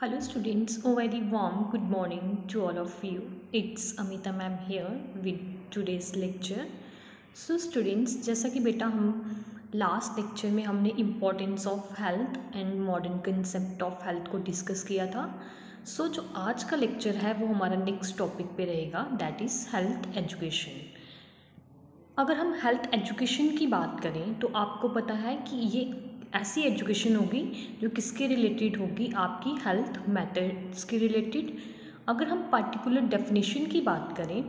Hello students, a very warm good morning to all of you. It's Amita ma'am here with today's lecture. So students, जैसा कि बेटा हम last lecture में हमने importance of health and modern concept of health को discuss किया था. जो आज का लेक्चर है वो हमारा नेक्स्ट टॉपिक पे रहेगा, दैट इज़ हेल्थ एजुकेशन. अगर हम हेल्थ एजुकेशन की बात करें तो आपको पता है कि ये ऐसी एजुकेशन होगी जो किसके रिलेटेड होगी, आपकी हेल्थ मेथड्स के रिलेटेड. अगर हम पर्टिकुलर डेफिनेशन की बात करें,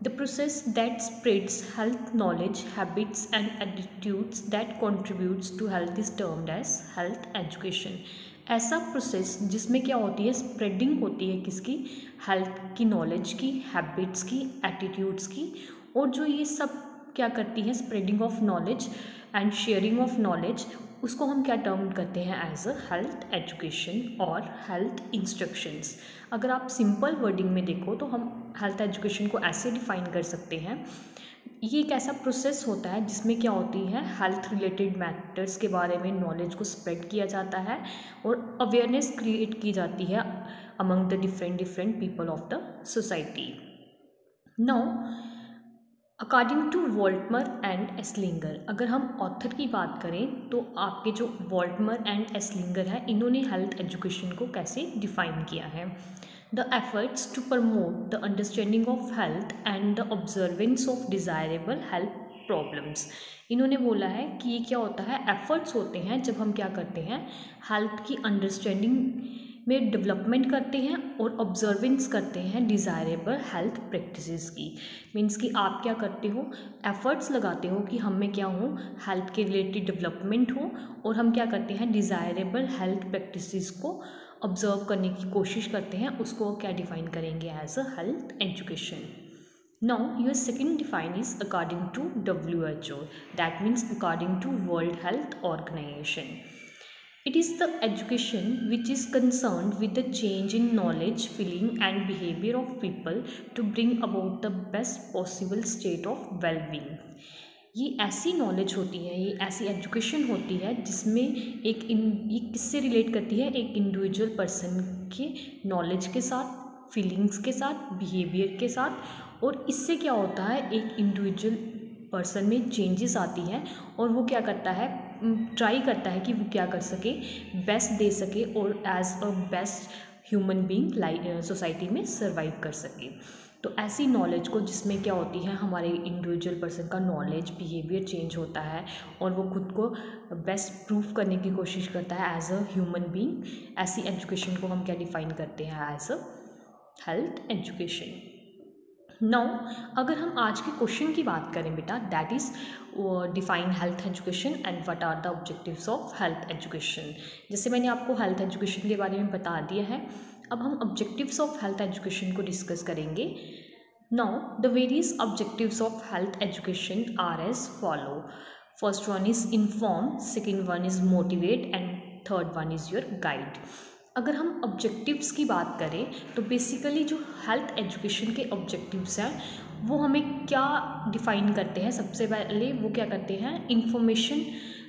the process that spreads health knowledge, habits and attitudes that contributes to health is termed as health education. ऐसा प्रोसेस जिसमें क्या होती है, स्प्रेडिंग होती है किसकी, हेल्थ की नॉलेज की, हैबिट्स की, एटीट्यूड्स की. और जो ये सब क्या करती है, spreading of knowledge and sharing of knowledge, उसको हम क्या टर्म करते हैं एज अ हेल्थ एजुकेशन और हेल्थ इंस्ट्रक्शंस. अगर आप सिंपल वर्डिंग में देखो तो हम हेल्थ एजुकेशन को ऐसे डिफाइन कर सकते हैं, ये एक ऐसा प्रोसेस होता है जिसमें क्या होती है, हेल्थ रिलेटेड मैटर्स के बारे में नॉलेज को स्प्रेड किया जाता है और अवेयरनेस क्रिएट की जाती है among the different people of the society. Now according to Voltmer and Eslinger, अगर हम ऑथर की बात करें तो आपके जो वॉल्टमर एंड एस्लिंगर है, इन्होंने हेल्थ एजुकेशन को कैसे डिफाइन किया है. The efforts to promote the understanding of health and the observance of desirable health problems. इन्होंने बोला है कि ये क्या होता है, एफर्ट्स होते हैं जब हम क्या करते हैं, हेल्थ की अंडरस्टैंडिंग में डेवलपमेंट करते हैं और ऑब्जर्वेंस करते हैं डिज़ायरेबल हेल्थ प्रैक्टिसेस की. मीन्स कि आप क्या करते हो, एफर्ट्स लगाते हो कि हम में क्या हो, हेल्थ के रिलेटेड डेवलपमेंट हो, और हम क्या करते हैं, डिज़ायरेबल हेल्थ प्रैक्टिसेस को ऑब्जर्व करने की कोशिश करते हैं. उसको क्या डिफाइन करेंगे as a health education. Now your second define is according to WHO, that means according to World Health Organization. It is the education which is concerned with the change in knowledge, feeling and behavior of people to bring about the best possible state of well-being. ये ऐसी knowledge होती है, ये ऐसी education होती है जिसमें ये किससे रिलेट करती है, एक इंडिविजुअल पर्सन के नॉलेज के साथ, फीलिंग्स के साथ, बिहेवियर के साथ. और इससे क्या होता है, एक इंडिविजुअल पर्सन में चेंजेस आती हैं और वो क्या करता है, ट्राई करता है कि वो क्या कर सके, बेस्ट दे सके और as a best human being society में सर्वाइव कर सके. तो ऐसी नॉलेज को जिसमें क्या होती है, हमारे इंडिविजुअल पर्सन का नॉलेज, बिहेवियर चेंज होता है और वो खुद को बेस्ट प्रूफ करने की कोशिश करता है एज अ ह्यूमन बीइंग. ऐसी एजुकेशन को हम क्या डिफाइन करते हैं as a health education. Now अगर हम आज के क्वेश्चन की बात करें बेटा, that is define health education and what are the objectives of health education. जैसे मैंने आपको हेल्थ एजुकेशन के बारे में बता दिया है, अब हम ऑब्जेक्टिव्स ऑफ हेल्थ एजुकेशन को डिस्कस करेंगे. Now the various objectives of health education are as follow. First one is inform, second one is motivate and third one is your guide. अगर हम ऑब्जेक्टिव्स की बात करें तो बेसिकली जो health education के ऑब्जेक्टिव्स हैं वो हमें क्या डिफ़ाइन करते हैं, सबसे पहले वो क्या करते हैं, इन्फॉर्मेशन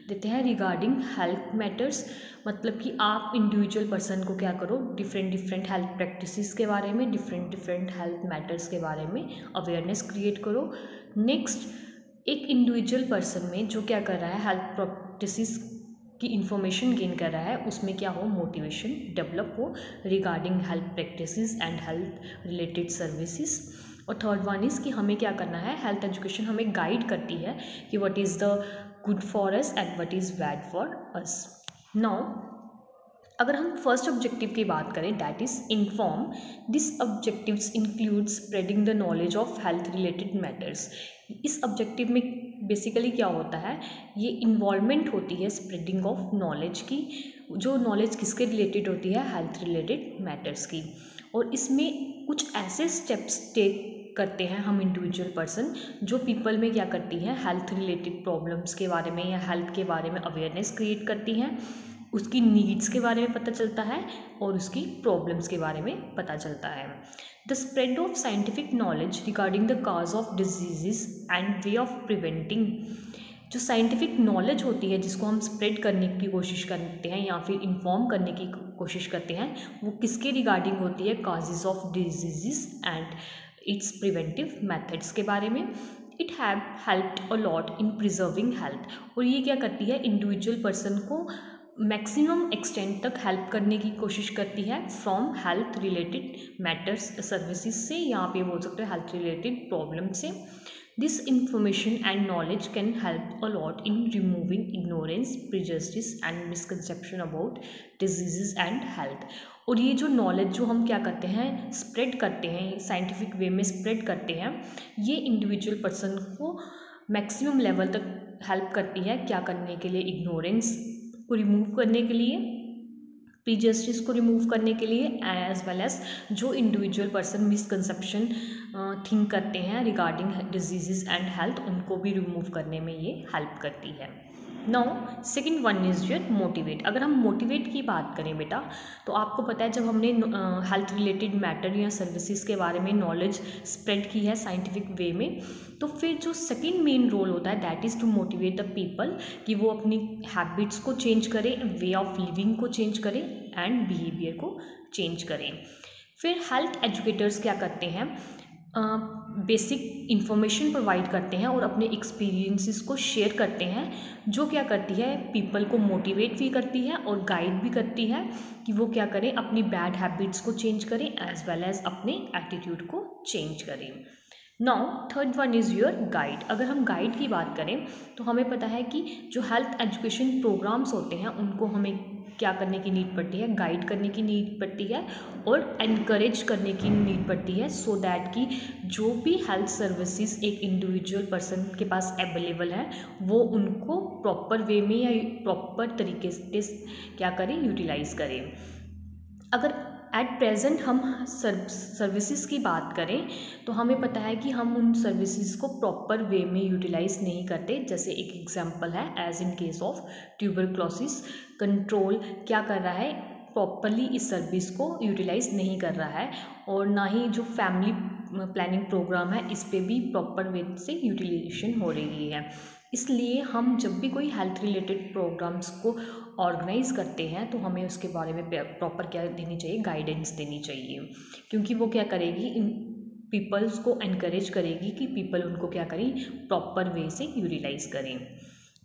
देते हैं रिगार्डिंग हेल्थ मैटर्स. मतलब कि आप इंडिविजुअल पर्सन को क्या करो, डिफरेंट हेल्थ प्रैक्टिसेस के बारे में, डिफरेंट हेल्थ मैटर्स के बारे में अवेयरनेस क्रिएट करो. नेक्स्ट, एक इंडिविजुअल पर्सन में जो क्या कर रहा है, हेल्थ प्रैक्टिसेस की इन्फॉर्मेशन गेन कर रहा है, उसमें क्या हो, मोटिवेशन डेवलप हो regarding health practices and health related services. और थर्ड वन इज़ कि हमें क्या करना है, हेल्थ एजुकेशन हमें गाइड करती है कि what is the good for us and what is bad for us. Now अगर हम फर्स्ट ऑब्जेक्टिव की बात करें, that is inform. This objectives include spreading the knowledge of health related matters. इस ऑब्जेक्टिव में बेसिकली क्या होता है, ये इन्वॉल्वमेंट होती है स्प्रेडिंग ऑफ नॉलेज की. जो नॉलेज किसके रिलेटेड होती है, हेल्थ रिलेटेड मैटर्स की. और इसमें कुछ ऐसे स्टेप्स टेक करते हैं हम इंडिविजुअल पर्सन, जो पीपल में क्या करती हैं, हेल्थ रिलेटेड प्रॉब्लम्स के बारे में या हेल्थ के बारे में अवेयरनेस क्रिएट करती हैं, उसकी नीड्स के बारे में पता चलता है और उसकी प्रॉब्लम्स के बारे में पता चलता है. The spread of scientific knowledge regarding the cause of diseases and way of preventing जो साइंटिफिक नॉलेज होती है जिसको हम स्प्रेड करने की कोशिश करते हैं या फिर इन्फॉर्म करने की कोशिश करते हैं, वो किसके रिगार्डिंग होती है? Causes of disease and its preventive methods के बारे में। It have helped a lot in preserving health, और ये क्या करती है? इंडिविजुअल पर्सन को मैक्सिमम एक्सटेंट तक हेल्प करने की कोशिश करती है from health related matters services से, यहाँ पे बोल सकते हैं हेल्थ रिलेटेड प्रॉब्लम से। This information and knowledge can help a lot in removing ignorance, prejudice and misconception about diseases and health. और ये जो नॉलेज जो हम क्या करते हैं, स्प्रेड करते हैं, साइंटिफिक वे में स्प्रेड करते हैं, ये इंडिविजुअल पर्सन को मैक्सिमम लेवल तक हेल्प करती है। क्या करने के लिए? इग्नोरेंस को रिमूव करने के लिए, प्रीजस्टिस को रिमूव करने के लिए, एज वेल एज जो इंडिविजुअल पर्सन मिसकंसेप्शन थिंक करते हैं रिगार्डिंग डिजीजेस एंड हेल्थ, उनको भी रिमूव करने में ये हेल्प करती है। Now second one is your motivate. अगर हम मोटिवेट की बात करें बेटा, तो आपको पता है जब हमने हेल्थ रिलेटेड मैटर या सर्विसेज के बारे में नॉलेज स्प्रेड की है साइंटिफिक वे में, तो फिर जो सेकेंड मेन रोल होता है that is to motivate the people, कि वो अपनी हैबिट्स को चेंज करें, वे ऑफ लिविंग को चेंज करें एंड बिहेवियर को चेंज करें। फिर हेल्थ एजुकेटर्स क्या करते हैं? बेसिक इंफॉर्मेशन प्रोवाइड करते हैं और अपने एक्सपीरियंसेस को शेयर करते हैं, जो क्या करती है? पीपल को मोटिवेट भी करती है और गाइड भी करती है कि वो क्या करें? अपनी बैड हैबिट्स को चेंज करें एज वेल एज अपने एटीट्यूड को चेंज करें। Now third one is your guide. अगर हम गाइड की बात करें तो हमें पता है कि जो हेल्थ एजुकेशन प्रोग्राम्स होते हैं उनको हमें क्या करने की नीड पड़ती है? गाइड करने की नीड पड़ती है और एनकरेज करने की नीड पड़ती है, सो दैट कि जो भी हेल्थ सर्विसेज एक इंडिविजुअल पर्सन के पास अवेलेबल है वो उनको प्रॉपर वे में या प्रॉपर तरीके से क्या करें? यूटिलाइज करें। अगर एट प्रेजेंट हम सर्विसेज की बात करें तो हमें पता है कि हम उन सर्विसेज को प्रॉपर वे में यूटिलाइज नहीं करते। जैसे एक एग्जांपल है, as in case of tuberculosis control क्या कर रहा है? प्रॉपरली इस सर्विस को यूटिलाइज नहीं कर रहा है, और ना ही जो फैमिली प्लानिंग प्रोग्राम है इस पे भी प्रॉपर वे से यूटिलाइजेशन हो रही है। इसलिए हम जब भी कोई हेल्थ रिलेटेड प्रोग्राम्स को ऑर्गेनाइज करते हैं तो हमें उसके बारे में प्रॉपर क्या देनी चाहिए? गाइडेंस देनी चाहिए, क्योंकि वो क्या करेगी? इन पीपल्स को एनकरेज करेगी कि पीपल उनको क्या करें? प्रॉपर वे से यूटिलाइज करें।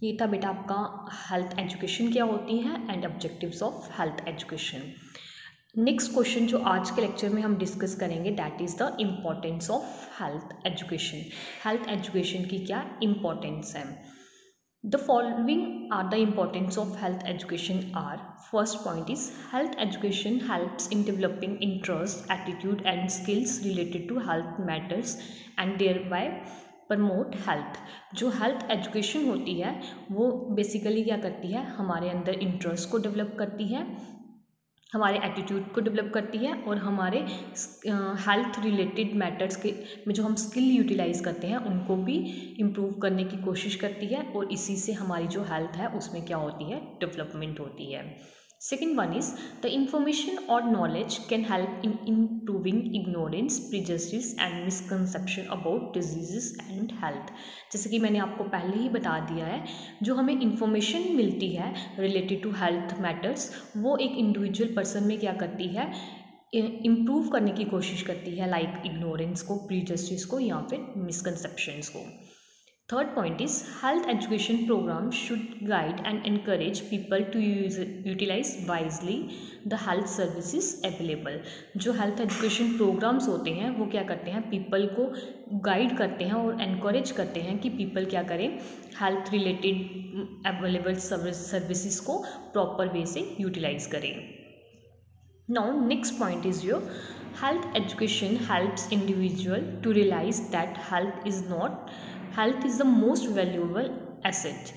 ये था बेटा आपका हेल्थ एजुकेशन क्या होती है and objectives of health education. Next question जो आज के लेक्चर में हम डिस्कस करेंगे that is the importance of health education. Health education की क्या इम्पोर्टेंस है? The following are the importance of health education are: first point is health education helps in developing interest, attitude and skills related to health matters and thereby promote health. जो health education होती है वो basically क्या करती है? हमारे अंदर interest को डेवलप करती है, हमारे एटीट्यूड को डेवलप करती है और हमारे हेल्थ रिलेटेड मैटर्स के में जो हम स्किल यूटिलाइज करते हैं उनको भी इम्प्रूव करने की कोशिश करती है, और इसी से हमारी जो हेल्थ है उसमें क्या होती है? डेवलपमेंट होती है। Second one is the information और knowledge can help in improving ignorance, prejudice and misconception about diseases and health. जैसे कि मैंने आपको पहले ही बता दिया है, जो हमें इंफॉर्मेशन मिलती है रिलेटेड टू हेल्थ मैटर्स वो एक इंडिविजुअल पर्सन में क्या करती है? इम्प्रूव करने की कोशिश करती है, लाइक इग्नोरेंस को, प्रीजस्टिस को या फिर मिसकंसेप्शंस को। Third point is health education programme should guide and encourage people to utilise wisely the health services available. जो हेल्थ एजुकेशन प्रोग्राम्स होते हैं वो क्या करते हैं? पीपल को गाइड करते हैं और एनकरेज करते हैं कि पीपल क्या करें? हेल्थ रिलेटेड अवेलेबल सर्विसेज को प्रॉपर वे से यूटिलाइज करें। Now next point is your health education helps individual to realize that health is the most valuable asset।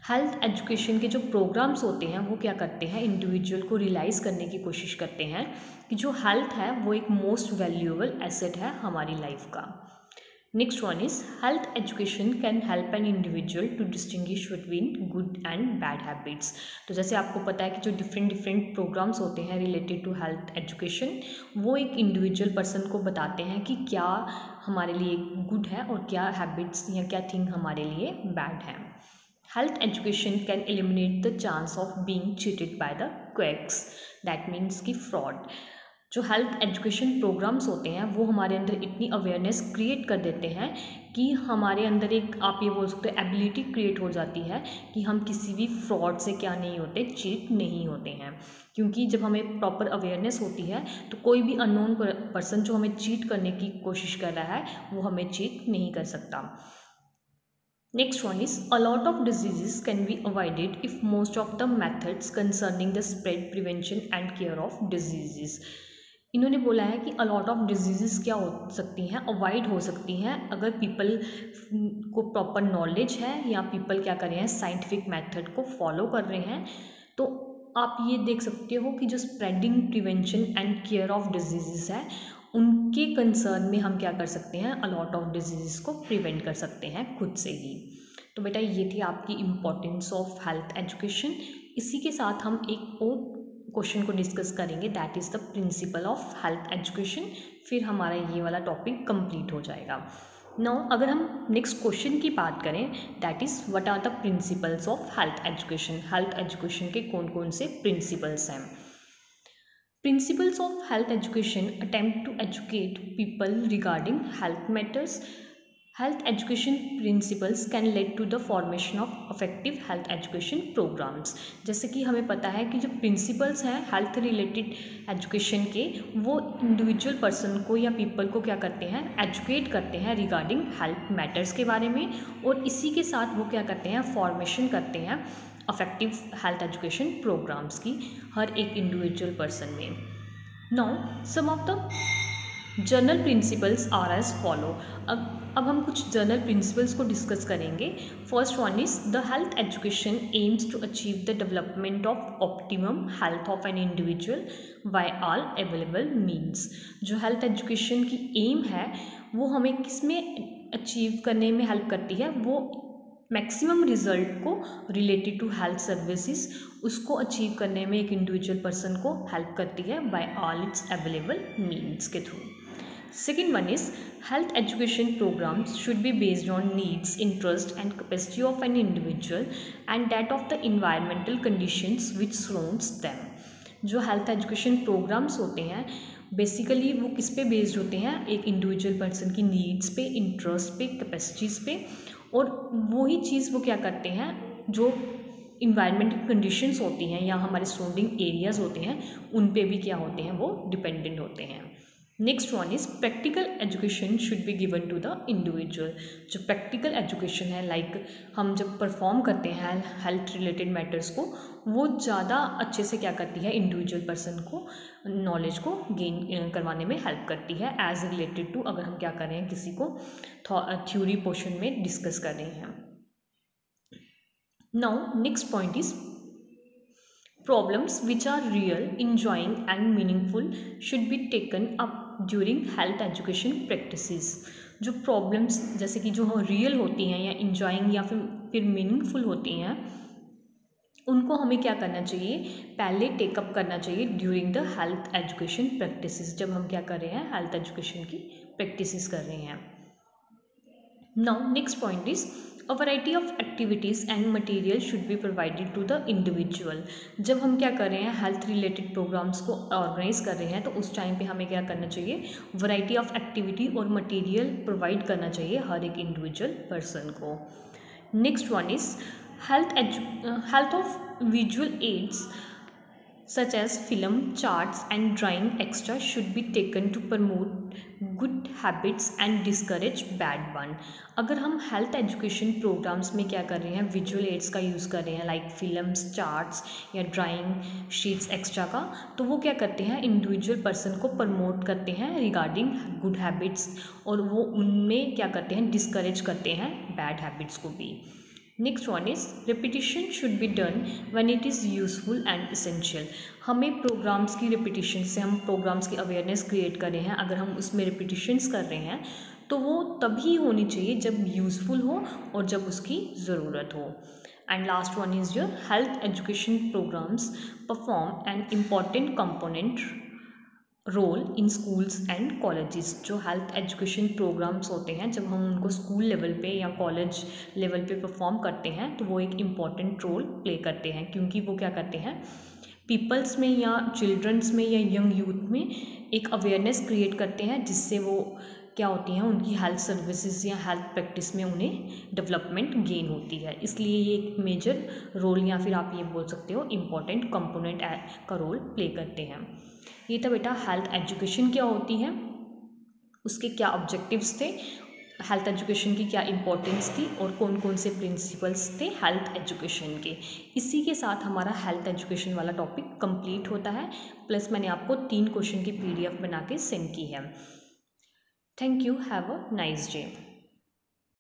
Health education के जो प्रोग्राम्स होते हैं वो क्या करते हैं? इंडिविजुअल को रियलाइज़ करने की कोशिश करते हैं कि जो हेल्थ है वो एक मोस्ट वैल्यूएबल एसेट है हमारी लाइफ का। Next one is health education can help an individual to distinguish between good and bad habits. तो जैसे आपको पता है कि जो डिफरेंट प्रोग्राम्स होते हैं रिलेटेड टू हेल्थ एजुकेशन वो एक इंडिविजुअल पर्सन को बताते हैं कि क्या हमारे लिए गुड है और क्या हैबिट्स या क्या थिंग हमारे लिए बैड है। health education can eliminate the chance of being cheated by the quacks. That means कि fraud. जो हेल्थ एजुकेशन प्रोग्राम्स होते हैं वो हमारे अंदर इतनी अवेयरनेस क्रिएट कर देते हैं कि हमारे अंदर एक आप ये बोल सकते हो एबिलिटी क्रिएट हो जाती है कि हम किसी भी फ्रॉड से क्या नहीं होते, चीट नहीं होते हैं। क्योंकि जब हमें प्रॉपर अवेयरनेस होती है तो कोई भी अननोन पर्सन जो हमें चीट करने की कोशिश कर रहा है वो हमें चीट नहीं कर सकता। Next one is a lot of diseases can be avoided if most of the methods concerning the spread, prevention and care of diseases. इन्होंने बोला है कि a lot of diseases क्या हो सकती हैं, अवॉइड हो सकती हैं अगर पीपल को प्रॉपर नॉलेज है या पीपल क्या कर रहे हैं, साइंटिफिक मेथड को फॉलो कर रहे हैं। तो आप ये देख सकते हो कि जो spreading, prevention and care of disease है उनके कंसर्न में हम क्या कर सकते हैं, अलॉट ऑफ डिजीज़ को प्रिवेंट कर सकते हैं खुद से ही। तो बेटा ये थी आपकी इम्पोर्टेंस ऑफ हेल्थ एजुकेशन। इसी के साथ हम एक और क्वेश्चन को डिस्कस करेंगे, that is the principle of health education. फिर हमारा ये वाला टॉपिक कंप्लीट हो जाएगा। नाउ अगर हम नेक्स्ट क्वेश्चन की बात करें, that is what are the principles of health education. Health education के कौन कौन से प्रिंसिपल्स हैं। Principles of health education attempt to educate people regarding health matters. Health education principles can lead to the formation of effective health education programs. जैसे कि हमें पता है कि जो प्रिंसिपल्स हैं हेल्थ रिलेटेड एजुकेशन के, वो इंडिविजुअल पर्सन को या पीपल को क्या करते हैं, एजुकेट करते हैं रिगार्डिंग हेल्थ मैटर्स के बारे में, और इसी के साथ वो क्या करते हैं, फॉर्मेशन करते हैं अफेक्टिव हेल्थ एजुकेशन प्रोग्राम्स की हर एक इंडिविजुअल पर्सन में। Now some of the general principles are as follow. अब हम कुछ जनरल प्रिंसिपल्स को डिस्कस करेंगे। First one is the health education aims to achieve the development of optimum health of an individual by all available means. जो health education की aim है वो हमें किस में अचीव करने में हेल्प करती है, वो मैक्सिमम रिजल्ट को रिलेटेड टू हेल्थ सर्विसेज उसको अचीव करने में एक इंडिविजुअल पर्सन को हेल्प करती है by all its available means के through. Second one is health education programs should be based on needs, interest and capacity of an individual and that of the environmental conditions which surrounds them. जो health education programmes होते हैं basically वो किस पे based होते हैं, एक individual person की नीड्स पे, इंटरेस्ट पे, कैपेसिटीज़ पे, और वही चीज़ वो क्या करते हैं, जो इन्वायरमेंटल कंडीशंस होती हैं या हमारे सराउंडिंग एरियाज़ होते हैं उन पे भी क्या होते हैं, वो डिपेंडेंट होते हैं। Next one is practical education should be given to the individual. जो प्रैक्टिकल एजुकेशन है, लाइक हम जब परफॉर्म करते हैं हेल्थ रिलेटेड मैटर्स को, वो ज़्यादा अच्छे से क्या करती है, इंडिविजुअल पर्सन को नॉलेज को गेन करवाने में हेल्प करती है एज रिलेटेड टू अगर हम क्या कर रहे हैं, किसी को थ्योरी पोर्शन में डिस्कस कर रहे हैं। Now next point is problems which are real, enjoying and meaningful should be taken up during health education practices. जो प्रॉब्लम्स जैसे कि जो रियल होती हैं या इंजॉइंग या फिर मीनिंगफुल होती हैं उनको हमें क्या करना चाहिए, पहले टेकअप करना चाहिए during the health education practices, जब हम क्या कर रहे हैं, हेल्थ एजुकेशन की प्रैक्टिसेस कर रहे हैं। Now next point is A variety of activities and material should be provided to the individual. जब हम क्या कर रहे हैं, हेल्थ रिलेटेड प्रोग्राम्स को ऑर्गेनाइज कर रहे हैं, तो उस टाइम पे हमें क्या करना चाहिए, वैरायटी ऑफ एक्टिविटी और मटेरियल प्रोवाइड करना चाहिए हर एक इंडिविजुअल पर्सन को। Next one is health of visual aids such as film, charts and drawing extra should be taken to promote good habits and discourage bad one. अगर हम health education programmes में क्या कर रहे हैं, विजुअल एड्स का use कर रहे हैं लाइक फिल्म्स, चार्ट्स या ड्राइंग शीट्स एक्स्ट्रा का, तो वो क्या करते हैं, इंडिविजुअल पर्सन को प्रमोट करते हैं रिगार्डिंग गुड हैबिट्स, और वो उनमें क्या करते हैं, डिस्करेज करते हैं बैड हैबिट्स को भी। Next one is repetition should be done when it is useful and essential. हमें प्रोग्राम्स की रिपीटिशन से हम प्रोग्राम्स की अवेयरनेस क्रिएट कर रहे हैं, अगर हम उसमें रिपीटिशंस कर रहे हैं तो वो तभी होनी चाहिए जब यूज़फुल हो और जब उसकी ज़रूरत हो। And last one is your health education programmes perform an important component role in schools and colleges. जो हेल्थ एजुकेशन प्रोग्राम्स होते हैं, जब हम उनको स्कूल लेवल पे या कॉलेज लेवल पे परफॉर्म करते हैं तो वो एक इम्पॉर्टेंट रोल प्ले करते हैं, क्योंकि वो क्या करते हैं, पीपल्स में या चिल्ड्रंस में या यंग यूथ में एक अवेयरनेस क्रिएट करते हैं, जिससे वो क्या होती हैं, उनकी हेल्थ सर्विसेज या हेल्थ प्रैक्टिस में उन्हें डेवलपमेंट गेन होती है। इसलिए ये एक मेजर रोल या फिर आप ये बोल सकते हो इम्पॉर्टेंट कंपोनेंट का रोल प्ले करते हैं। ये था बेटा हेल्थ एजुकेशन क्या होती है, उसके क्या ऑब्जेक्टिव्स थे, हेल्थ एजुकेशन की क्या इम्पोर्टेंस थी और कौन कौन से प्रिंसिपल्स थे हेल्थ एजुकेशन के। इसी के साथ हमारा हेल्थ एजुकेशन वाला टॉपिक कंप्लीट होता है, प्लस मैंने आपको 3 क्वेश्चन की PDF बना के सेंड की है। Thank you, have a nice day.